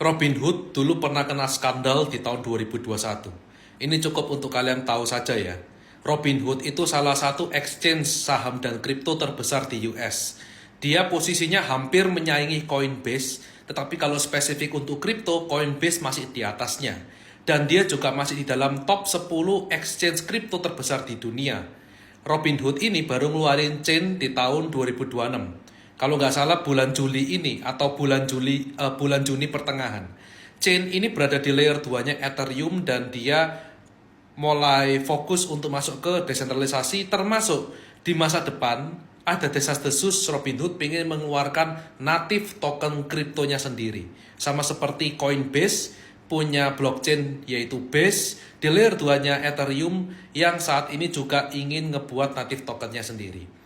Robinhood dulu pernah kena skandal di tahun 2021. Ini cukup untuk kalian tahu saja ya. Robinhood itu salah satu exchange saham dan kripto terbesar di US. Dia posisinya hampir menyaingi Coinbase, tetapi kalau spesifik untuk kripto, Coinbase masih di atasnya. Dan dia juga masih di dalam top 10 exchange kripto terbesar di dunia. Robinhood ini baru ngeluarin chain di tahun 2026. Kalau nggak salah bulan Juli ini atau bulan Juni pertengahan. Chain ini berada di layer 2-nya Ethereum dan dia mulai fokus untuk masuk ke desentralisasi, termasuk di masa depan ada desas-desus Robinhood ingin mengeluarkan native token kriptonya sendiri. Sama seperti Coinbase punya blockchain yaitu Base, di layer 2-nya Ethereum yang saat ini juga ingin ngebuat native tokennya sendiri.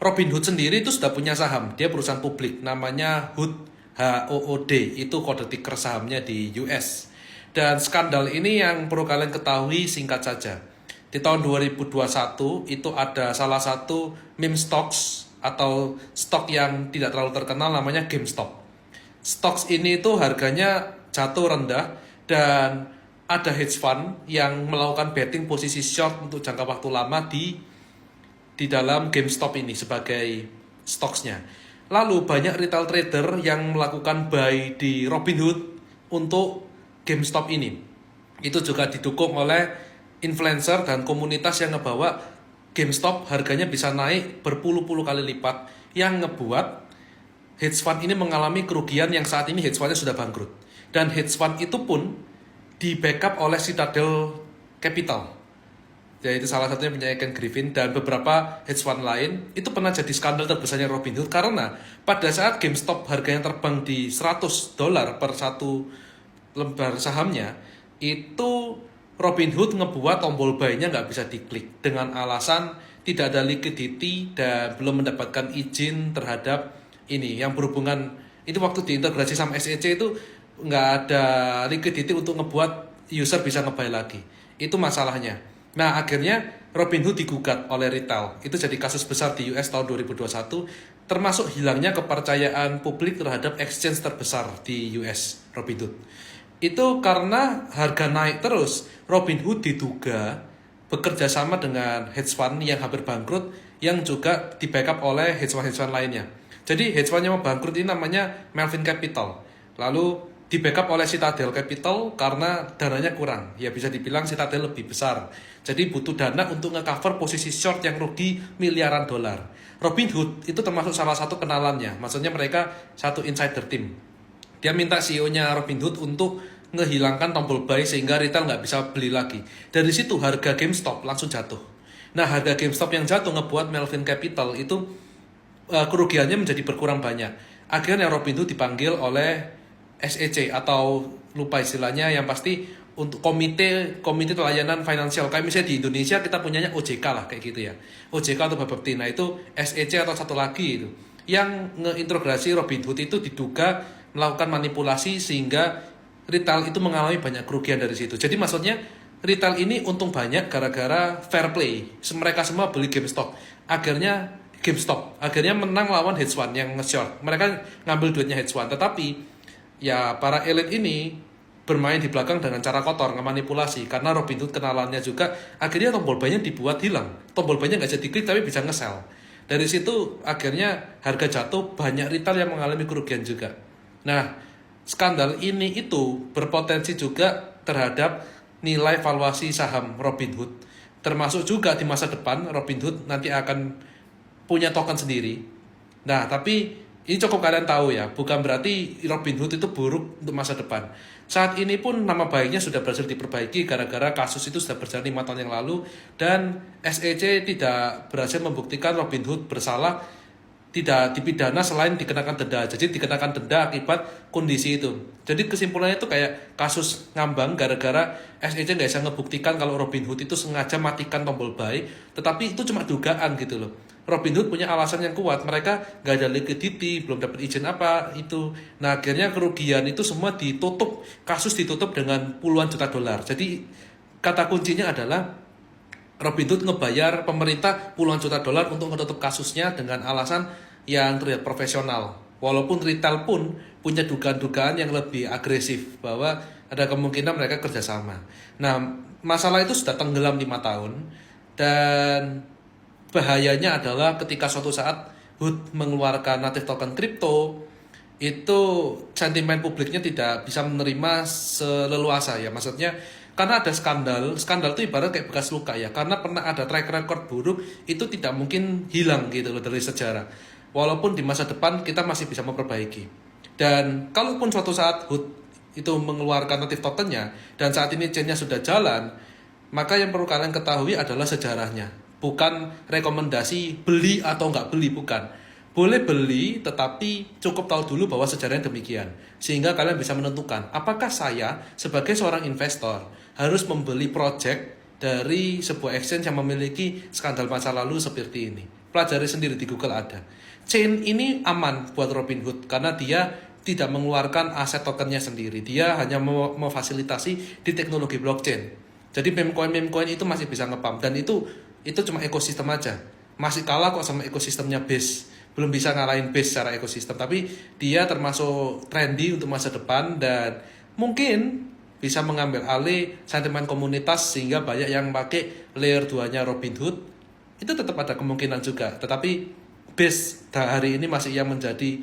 Robinhood sendiri itu sudah punya saham, dia perusahaan publik, namanya HOOD, itu kode ticker sahamnya di US. Dan skandal ini yang perlu kalian ketahui singkat saja. Di tahun 2021 itu ada salah satu meme stocks atau stok yang tidak terlalu terkenal namanya GameStop. Stocks ini itu harganya jatuh rendah dan ada hedge fund yang melakukan betting posisi short untuk jangka waktu lama di dalam GameStop ini sebagai stocks-nya. Lalu banyak retail trader yang melakukan buy di Robinhood untuk GameStop ini. Itu juga didukung oleh influencer dan komunitas yang ngebawa GameStop harganya bisa naik berpuluh-puluh kali lipat, yang ngebuat hedge fund ini mengalami kerugian yang saat ini hedge fund-nya sudah bangkrut. Dan hedge fund itu pun di backup oleh Citadel Capital, yaitu salah satunya punya Ken Griffin dan beberapa hedge fund lain. Itu pernah jadi skandal terbesarnya Robinhood karena pada saat GameStop harganya terbang di $100 per satu lembar sahamnya, itu Robinhood ngebuat tombol buy-nya nggak bisa diklik dengan alasan tidak ada liquidity dan belum mendapatkan izin terhadap ini yang berhubungan. Itu waktu diintegrasi sama SEC itu nggak ada liquidity untuk ngebuat user bisa nge-buy lagi. Itu masalahnya. Nah, akhirnya Robinhood digugat oleh retail. Itu jadi kasus besar di US tahun 2021, termasuk hilangnya kepercayaan publik terhadap exchange terbesar di US, Robinhood. Itu karena harga naik terus, Robinhood diduga bekerja sama dengan hedge fund yang hampir bangkrut, yang juga di-backup oleh hedge fund lainnya. Jadi hedge fund yang bangkrut ini namanya Melvin Capital. Lalu di backup oleh Citadel Capital karena dananya kurang. Ya bisa dibilang Citadel lebih besar. Jadi butuh dana untuk nge-cover posisi short yang rugi miliaran dolar. Robinhood itu termasuk salah satu kenalannya. Maksudnya mereka satu insider team. Dia minta CEO-nya Robinhood untuk ngehilangkan tombol buy sehingga retail nggak bisa beli lagi. Dari situ harga GameStop langsung jatuh. Nah, harga GameStop yang jatuh ngebuat Melvin Capital itu kerugiannya menjadi berkurang banyak. Akhirnya Robinhood dipanggil oleh SEC atau lupa istilahnya, yang pasti untuk komite pelayanan finansial. Kayak misalnya di Indonesia kita punyanya OJK lah kayak gitu ya. OJK atau Bapepti. Nah itu SEC atau satu lagi itu yang ngeintegrasi Robinhood itu diduga melakukan manipulasi sehingga retail itu mengalami banyak kerugian dari situ. Jadi maksudnya retail ini untung banyak gara-gara fair play. Mereka semua beli GameStop. GameStop akhirnya menang lawan hedge fund yang nge-short. Mereka ngambil duitnya hedge fund, tetapi ya para elit ini bermain di belakang dengan cara kotor, ngemanipulasi. Karena Robinhood kenalannya juga, akhirnya tombol buy-nya dibuat hilang. Tombol buy-nya nggak bisa diklik tapi bisa nge-sell. Dari situ akhirnya harga jatuh, banyak retail yang mengalami kerugian juga. Nah, skandal ini itu berpotensi juga terhadap nilai valuasi saham Robinhood. Termasuk juga di masa depan Robinhood nanti akan punya token sendiri. Nah, tapi ini cukup kalian tahu ya, bukan berarti Robinhood itu buruk untuk masa depan. Saat ini pun nama baiknya sudah berhasil diperbaiki gara-gara kasus itu sudah berjalan 5 tahun yang lalu dan SEC tidak berhasil membuktikan Robinhood bersalah, tidak dipidana selain dikenakan denda. Jadi dikenakan denda akibat kondisi itu. Jadi kesimpulannya itu kayak kasus ngambang gara-gara SEC nggak bisa ngebuktikan kalau Robinhood itu sengaja matikan tombol buy, tetapi itu cuma dugaan gitu loh. Robinhood punya alasan yang kuat, mereka nggak ada liquidity, belum dapat izin apa itu. Nah akhirnya kerugian itu semua ditutup, kasus ditutup dengan puluhan juta dolar. Jadi kata kuncinya adalah Robinhood ngebayar pemerintah puluhan juta dolar untuk menutup kasusnya dengan alasan yang terlihat profesional Walaupun retail pun punya dugaan-dugaan yang lebih agresif bahwa ada kemungkinan mereka kerjasama. Nah, masalah itu sudah tenggelam 5 tahun dan bahayanya adalah ketika suatu saat HOOD mengeluarkan native token kripto, itu sentimen publiknya tidak bisa menerima seleluasa ya. Maksudnya karena ada skandal itu ibarat kayak bekas luka ya. Karena pernah ada track record buruk, itu tidak mungkin hilang gitu loh dari sejarah. Walaupun di masa depan kita masih bisa memperbaiki. Dan kalaupun suatu saat HOOD itu mengeluarkan native tokennya dan saat ini chainnya sudah jalan, maka yang perlu kalian ketahui adalah sejarahnya. Bukan rekomendasi beli atau nggak beli, bukan. Boleh beli, tetapi cukup tahu dulu bahwa sejarahnya demikian. Sehingga kalian bisa menentukan, apakah saya sebagai seorang investor harus membeli project dari sebuah exchange yang memiliki skandal masa lalu seperti ini. Pelajari sendiri di Google ada. Chain ini aman buat Robinhood karena dia tidak mengeluarkan aset tokennya sendiri. Dia hanya memfasilitasi di teknologi blockchain. Jadi meme coin itu masih bisa ngepump dan itu cuma ekosistem aja. Masih kalah kok sama ekosistemnya Base. Belum bisa ngalahin Base secara ekosistem, tapi dia termasuk trendy untuk masa depan dan mungkin bisa mengambil alih sentimen komunitas sehingga banyak yang pakai layer 2-nya Robinhood. Itu tetap ada kemungkinan juga, tetapi Base hari ini masih yang menjadi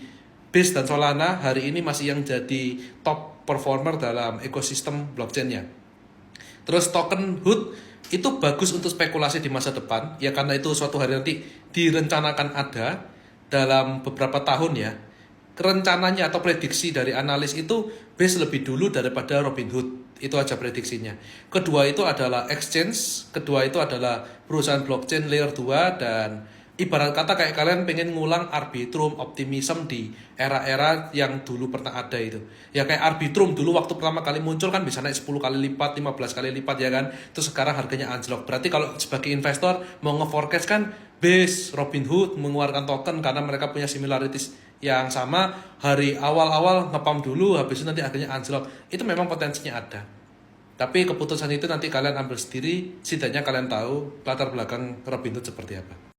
Base dan Solana hari ini masih yang jadi top performer dalam ekosistem blockchain-nya. Terus token HOOD itu bagus untuk spekulasi di masa depan, ya karena itu suatu hari nanti direncanakan ada dalam beberapa tahun ya. Rencananya atau prediksi dari analis itu Base lebih dulu daripada Robinhood. Itu aja prediksinya. Kedua itu adalah exchange, kedua itu adalah perusahaan blockchain layer 2 dan ibarat kata kayak kalian pengen ngulang Arbitrum, Optimism di era-era yang dulu pernah ada itu. Ya kayak Arbitrum dulu waktu pertama kali muncul kan bisa naik 10 kali lipat, 15 kali lipat ya kan. Terus sekarang harganya anjlok. Berarti kalau sebagai investor mau nge-forecast kan Base, Robinhood mengeluarkan token karena mereka punya similarities yang sama. Hari awal-awal nge-pump dulu, habis itu nanti harganya anjlok. Itu memang potensinya ada. Tapi keputusan itu nanti kalian ambil sendiri, setidaknya kalian tahu latar belakang Robinhood seperti apa.